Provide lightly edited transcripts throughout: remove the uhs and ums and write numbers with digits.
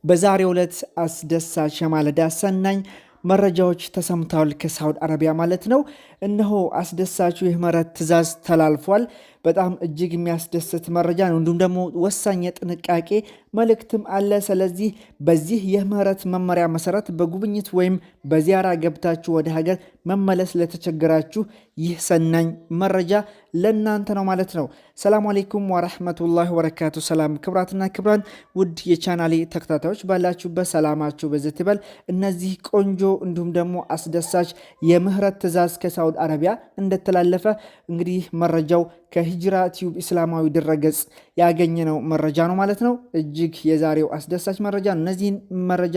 በዛሬው ዕለት አስደሳች የማለዳ ሰናኝ መረጃዎች ተሰምተዋል ከሳውዲ አረቢያ ማለት ነው። እነሆ አስደሳቹ የምህረት ትዕዛዝ ተላልፏል። በጣም እጅግ የሚያስደስት መረጃ ነው። እንዲሁም ደግሞ ወሳኝ የጥንቃቄ መልእክትም አለ። ስለዚህ በዚህ የምህረት መመሪያ መሰረት በጉብኝት ወይም በዚያራ ገብታችሁ ወደ ሀገር መመለስ ለተቸገራችሁ ይህ ሰናኝ መረጃ ለእናንተ ነው ማለት ነው። ሰላሙ አሌይኩም ወረሕመቱላሂ ወበረካቱ። ሰላም ክብራትና ክብራን ውድ የቻናሌ ተከታታዮች ባላችሁበት ሰላማችሁ በዚህ ትበል። እነዚህ ቆንጆ እንዲሁም ደግሞ አስደሳች የምህረት ትዕዛዝ ከሳውዲ አረቢያ እንደተላለፈ እንግዲህ መረጃው ከሂጅራ ቲዩብ እስላማዊ ድረገጽ ያገኘነው መረጃ ነው ማለት ነው። እጅግ የዛሬው አስደሳች መረጃ ነው። እነዚህን መረጃ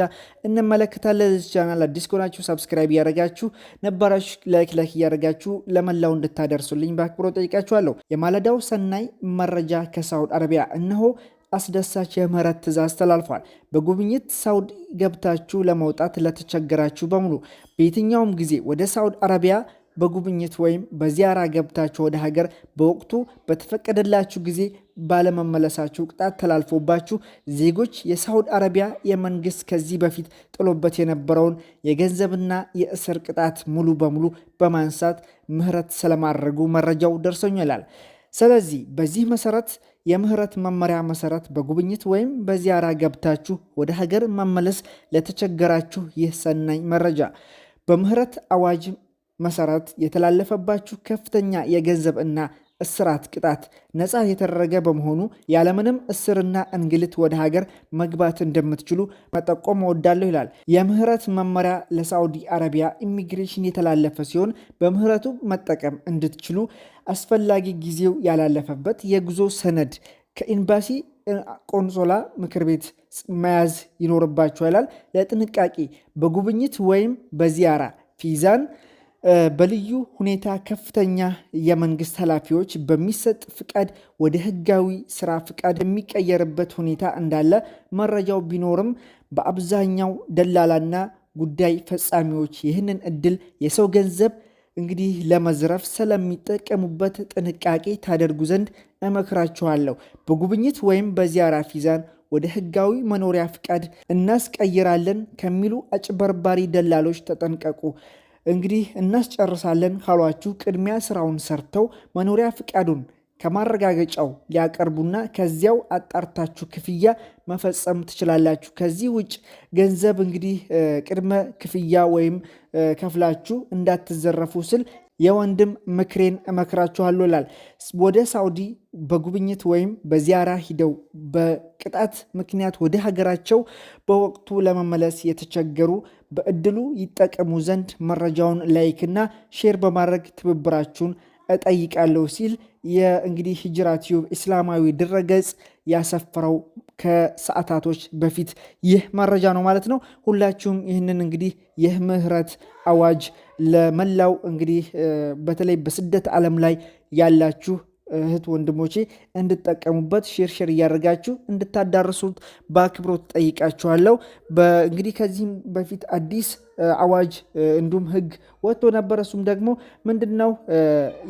እንመለከታለን። ለዚህ ቻናል አዲስ ከሆናችሁ ሰብስክራይብ እያደረጋችሁ ነባራችሁ ላይክ እያደረጋችሁ ለመላው እንድታደርሱልኝ በአክብሮት ጠይቃችኋለሁ። የማለዳው ሰናይ መረጃ ከሳውዲ አረቢያ እነሆ አስደሳች የምህረት ትዕዛዝ ተላልፏል። በጉብኝት ሳውዲ ገብታችሁ ለመውጣት ለተቸገራችሁ በሙሉ በየትኛውም ጊዜ ወደ ሳውዲ አረቢያ በጉብኝት ወይም በዚያራ ገብታችሁ ወደ ሀገር በወቅቱ በተፈቀደላችሁ ጊዜ ባለመመለሳችሁ ቅጣት ተላልፎባችሁ ዜጎች የሳውዲ አረቢያ የመንግስት ከዚህ በፊት ጥሎበት የነበረውን የገንዘብና የእስር ቅጣት ሙሉ በሙሉ በማንሳት ምህረት ስለማድረጉ መረጃው ደርሶኛል። ስለዚህ በዚህ መሰረት የምህረት መመሪያ መሰረት በጉብኝት ወይም በዚያራ ገብታችሁ ወደ ሀገር መመለስ ለተቸገራችሁ ይህ ሰናኝ መረጃ በምህረት አዋጅ መሰረት የተላለፈባችሁ ከፍተኛ የገንዘብ እና እስራት ቅጣት ነፃ የተደረገ በመሆኑ ያለምንም እስርና እንግልት ወደ ሀገር መግባት እንደምትችሉ መጠቆም እወዳለሁ ይላል። የምህረት መመሪያ ለሳዑዲ አረቢያ ኢሚግሬሽን የተላለፈ ሲሆን በምህረቱ መጠቀም እንድትችሉ አስፈላጊ ጊዜው ያላለፈበት የጉዞ ሰነድ ከኤምባሲ ቆንሶላ ምክር ቤት መያዝ ይኖርባችኋል ይላል። ለጥንቃቄ በጉብኝት ወይም በዚያራ ፊዛን በልዩ ሁኔታ ከፍተኛ የመንግስት ኃላፊዎች በሚሰጥ ፍቃድ ወደ ህጋዊ ስራ ፍቃድ የሚቀየርበት ሁኔታ እንዳለ መረጃው ቢኖርም በአብዛኛው ደላላና ጉዳይ ፈጻሚዎች ይህንን እድል የሰው ገንዘብ እንግዲህ ለመዝረፍ ስለሚጠቀሙበት ጥንቃቄ ታደርጉ ዘንድ እመክራችኋለሁ። በጉብኝት ወይም በዚያራ ፊዛን ወደ ህጋዊ መኖሪያ ፍቃድ እናስቀይራለን ከሚሉ አጭበርባሪ ደላሎች ተጠንቀቁ። እንግዲህ እናስጨርሳለን ካሏችሁ ቅድሚያ ስራውን ሰርተው መኖሪያ ፍቃዱን ከማረጋገጫው ሊያቀርቡና ከዚያው አጣርታችሁ ክፍያ መፈጸም ትችላላችሁ። ከዚህ ውጭ ገንዘብ እንግዲህ ቅድመ ክፍያ ወይም ከፍላችሁ እንዳትዘረፉ ስል የወንድም ምክሬን እመክራችኋለሁ ይላል። ወደ ሳውዲ በጉብኝት ወይም በዚያራ ሂደው በቅጣት ምክንያት ወደ ሀገራቸው በወቅቱ ለመመለስ የተቸገሩ በእድሉ ይጠቀሙ ዘንድ መረጃውን ላይክና ሼር በማድረግ ትብብራችሁን እጠይቃለሁ ሲል የእንግዲህ ሂጅራ ቲዩብ እስላማዊ ድረገጽ ያሰፈረው ከሰዓታቶች በፊት ይህ መረጃ ነው ማለት ነው። ሁላችሁም ይህንን እንግዲህ የምህረት አዋጅ ለመላው እንግዲህ በተለይ በስደት ዓለም ላይ ያላችሁ እህት ወንድሞቼ እንድጠቀሙበት ሼር እያደረጋችሁ እንድታዳርሱት በአክብሮት ጠይቃችኋለሁ። እንግዲህ ከዚህም በፊት አዲስ አዋጅ እንዲሁም ህግ ወጥቶ ነበር። እሱም ደግሞ ምንድነው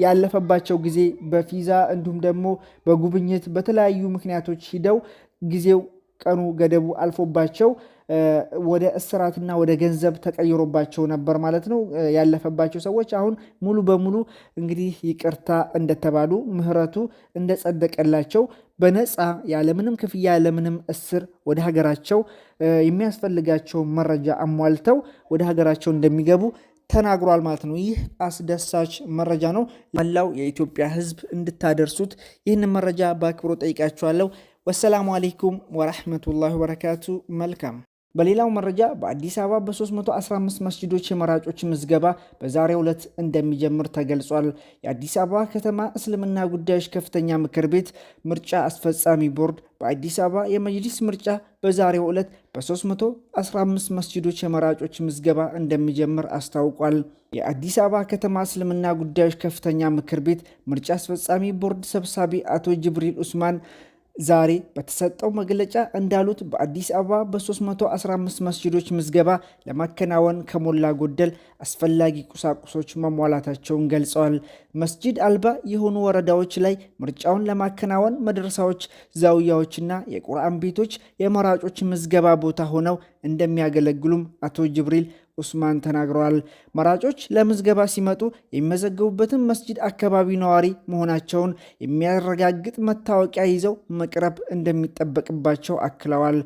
ያለፈባቸው ጊዜ በፊዛ እንዲሁም ደግሞ በጉብኝት በተለያዩ ምክንያቶች ሂደው ጊዜው ቀኑ ገደቡ አልፎባቸው ወደ እስራትና ወደ ገንዘብ ተቀይሮባቸው ነበር ማለት ነው ያለፈባቸው ሰዎች አሁን ሙሉ በሙሉ እንግዲህ ይቅርታ እንደተባሉ ምህረቱ እንደጸደቀላቸው በነፃ ያለምንም ክፍያ ያለምንም እስር ወደ ሀገራቸው የሚያስፈልጋቸው መረጃ አሟልተው ወደ ሀገራቸው እንደሚገቡ ተናግሯል ማለት ነው። ይህ አስደሳች መረጃ ነው። መላው የኢትዮጵያ ሕዝብ እንድታደርሱት ይህንን መረጃ በአክብሮት ጠይቃችኋለሁ። ወሰላሙ አሌይኩም ወራህመቱላሂ ወበረካቱ። መልካም። በሌላው መረጃ በአዲስ አበባ በ315 መስጂዶች የመራጮች ምዝገባ በዛሬው ዕለት እንደሚጀምር ተገልጿል። የአዲስ አበባ ከተማ እስልምና ጉዳዮች ከፍተኛ ምክር ቤት ምርጫ አስፈጻሚ ቦርድ በአዲስ አበባ የመጅሊስ ምርጫ በዛሬው ዕለት በ315 መስጂዶች የመራጮች ምዝገባ እንደሚጀምር አስታውቋል። የአዲስ አበባ ከተማ እስልምና ጉዳዮች ከፍተኛ ምክር ቤት ምርጫ አስፈጻሚ ቦርድ ሰብሳቢ አቶ ጅብሪል ኡስማን ዛሬ በተሰጠው መግለጫ እንዳሉት በአዲስ አበባ በ315 መስጂዶች ምዝገባ ለማከናወን ከሞላ ጎደል አስፈላጊ ቁሳቁሶች መሟላታቸውን ገልጸዋል። መስጂድ አልባ የሆኑ ወረዳዎች ላይ ምርጫውን ለማከናወን መድረሳዎች፣ ዛውያዎችና የቁርአን ቤቶች የመራጮች ምዝገባ ቦታ ሆነው እንደሚያገለግሉም አቶ ጅብሪል ኡስማን ተናግረዋል። መራጮች ለምዝገባ ሲመጡ የሚመዘገቡበትን መስጂድ አካባቢ ነዋሪ መሆናቸውን የሚያረጋግጥ መታወቂያ ይዘው መቅረብ እንደሚጠበቅባቸው አክለዋል።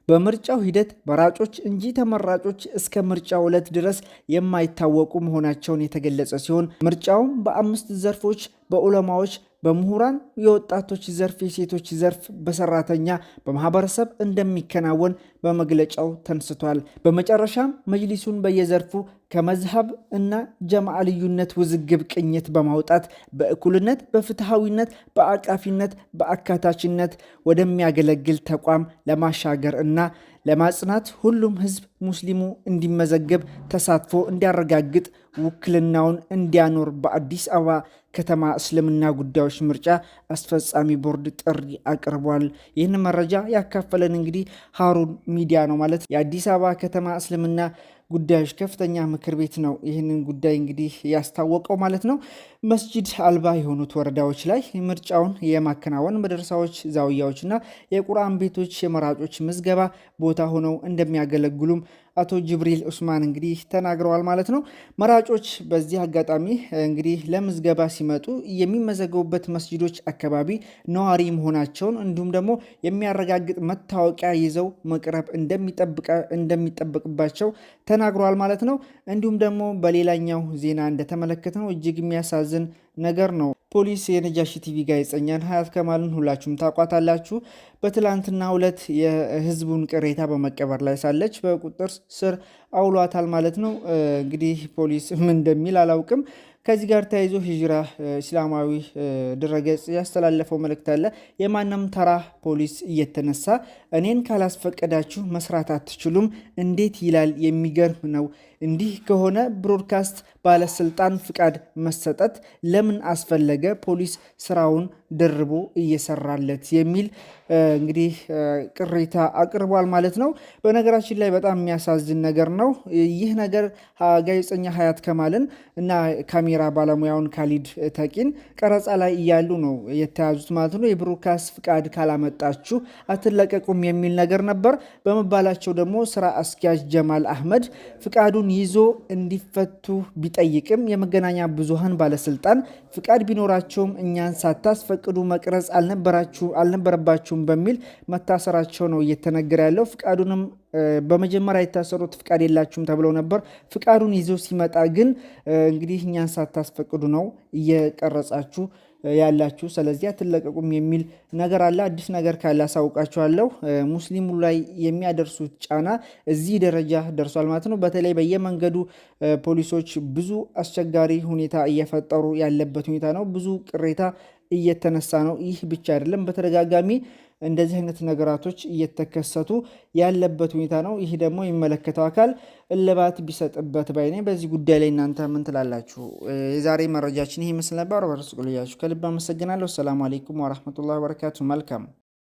በምርጫው ሂደት መራጮች እንጂ ተመራጮች እስከ ምርጫው ዕለት ድረስ የማይታወቁ መሆናቸውን የተገለጸ ሲሆን ምርጫውም በ5 ዘርፎች በዑለማዎች፣ በምሁራን፣ የወጣቶች ዘርፍ፣ የሴቶች ዘርፍ፣ በሰራተኛ፣ በማህበረሰብ እንደሚከናወን በመግለጫው ተንስቷል። በመጨረሻም መጅሊሱን በየዘርፉ ከመዝሀብ እና ጀማዓ ልዩነት ውዝግብ ቅኝት በማውጣት በእኩልነት፣ በፍትሐዊነት፣ በአቃፊነት፣ በአካታችነት ወደሚያገለግል ተቋም ለማሻገር እና ለማጽናት ሁሉም ህዝብ ሙስሊሙ እንዲመዘገብ ተሳትፎ እንዲያረጋግጥ ውክልናውን እንዲያኖር በአዲስ አበባ ከተማ እስልምና ጉዳዮች ምርጫ አስፈጻሚ ቦርድ ጥሪ አቅርቧል። ይህን መረጃ ያካፈለን እንግዲህ ሃሩን ሚዲያ ነው ማለት የአዲስ አበባ ከተማ እስልምና ጉዳዮች ከፍተኛ ምክር ቤት ነው ይህንን ጉዳይ እንግዲህ ያስታወቀው ማለት ነው። መስጂድ አልባ የሆኑት ወረዳዎች ላይ ምርጫውን የማከናወን መድረሳዎች፣ ዛውያዎችና የቁርአን ቤቶች የመራጮች ምዝገባ ቦታ ሆነው እንደሚያገለግሉም አቶ ጅብሪል ኡስማን እንግዲህ ተናግረዋል ማለት ነው። መራጮች በዚህ አጋጣሚ እንግዲህ ለምዝገባ ሲመጡ የሚመዘገቡበት መስጂዶች አካባቢ ነዋሪ መሆናቸውን እንዲሁም ደግሞ የሚያረጋግጥ መታወቂያ ይዘው መቅረብ እንደሚጠበቅባቸው ተናግረዋል ማለት ነው። እንዲሁም ደግሞ በሌላኛው ዜና እንደተመለከትነው እጅግ የሚያሳዝን ነገር ነው። ፖሊስ የነጃሺ ቲቪ ጋዜጠኛን ሀያት ከማልን ሁላችሁም ታውቋታላችሁ። በትላንትና ዕለት የህዝቡን ቅሬታ በመቀበር ላይ ሳለች በቁጥጥር ስር አውሏታል ማለት ነው። እንግዲህ ፖሊስ ምን እንደሚል አላውቅም። ከዚህ ጋር ተያይዞ ሂጅራ እስላማዊ ድረገጽ ያስተላለፈው መልእክት አለ። የማንም ተራ ፖሊስ እየተነሳ እኔን ካላስፈቀዳችሁ መስራት አትችሉም እንዴት ይላል? የሚገርም ነው። እንዲህ ከሆነ ብሮድካስት ባለስልጣን ፍቃድ መሰጠት ለምን አስፈለገ? ፖሊስ ስራውን ደርቦ እየሰራለት የሚል እንግዲህ ቅሬታ አቅርቧል ማለት ነው። በነገራችን ላይ በጣም የሚያሳዝን ነገር ነው። ይህ ነገር ጋዜጠኛ ሀያት ከማልን እና ካሜራ ባለሙያውን ካሊድ ተቂን ቀረጻ ላይ እያሉ ነው የተያዙት ማለት ነው። የብሮድካስት ፍቃድ ካላመጣችሁ አትለቀቁም የሚል ነገር ነበር በመባላቸው ደግሞ ስራ አስኪያጅ ጀማል አህመድ ፍቃዱን ይዞ እንዲፈቱ ቢጠይቅም የመገናኛ ብዙሃን ባለስልጣን ፍቃድ ቢኖራቸውም እኛን ሳታስፈቅዱ መቅረጽ አልነበረባችሁም በሚል መታሰራቸው ነው እየተነገረ ያለው። ፍቃዱንም በመጀመሪያ የታሰሩት ፍቃድ የላችሁም ተብለው ነበር። ፍቃዱን ይዞ ሲመጣ ግን እንግዲህ እኛን ሳታስፈቅዱ ነው እየቀረጻችሁ ያላችሁ፣ ስለዚህ አትለቀቁም የሚል ነገር አለ። አዲስ ነገር ካለ አሳውቃችኋለሁ። ሙስሊሙ ላይ የሚያደርሱት ጫና እዚህ ደረጃ ደርሷል ማለት ነው። በተለይ በየመንገዱ ፖሊሶች ብዙ አስቸጋሪ ሁኔታ እየፈጠሩ ያለበት ሁኔታ ነው። ብዙ ቅሬታ እየተነሳ ነው። ይህ ብቻ አይደለም፣ በተደጋጋሚ እንደዚህ አይነት ነገራቶች እየተከሰቱ ያለበት ሁኔታ ነው። ይህ ደግሞ የሚመለከተው አካል እልባት ቢሰጥበት ባይ ነኝ። በዚህ ጉዳይ ላይ እናንተ ምን ትላላችሁ? የዛሬ መረጃችን ይህ ምስል ነበር። በርሱ ቆያችሁ ከልብ አመሰግናለሁ። ሰላም አለይኩም ወራህመቱላሂ ወበረካቱ። መልካም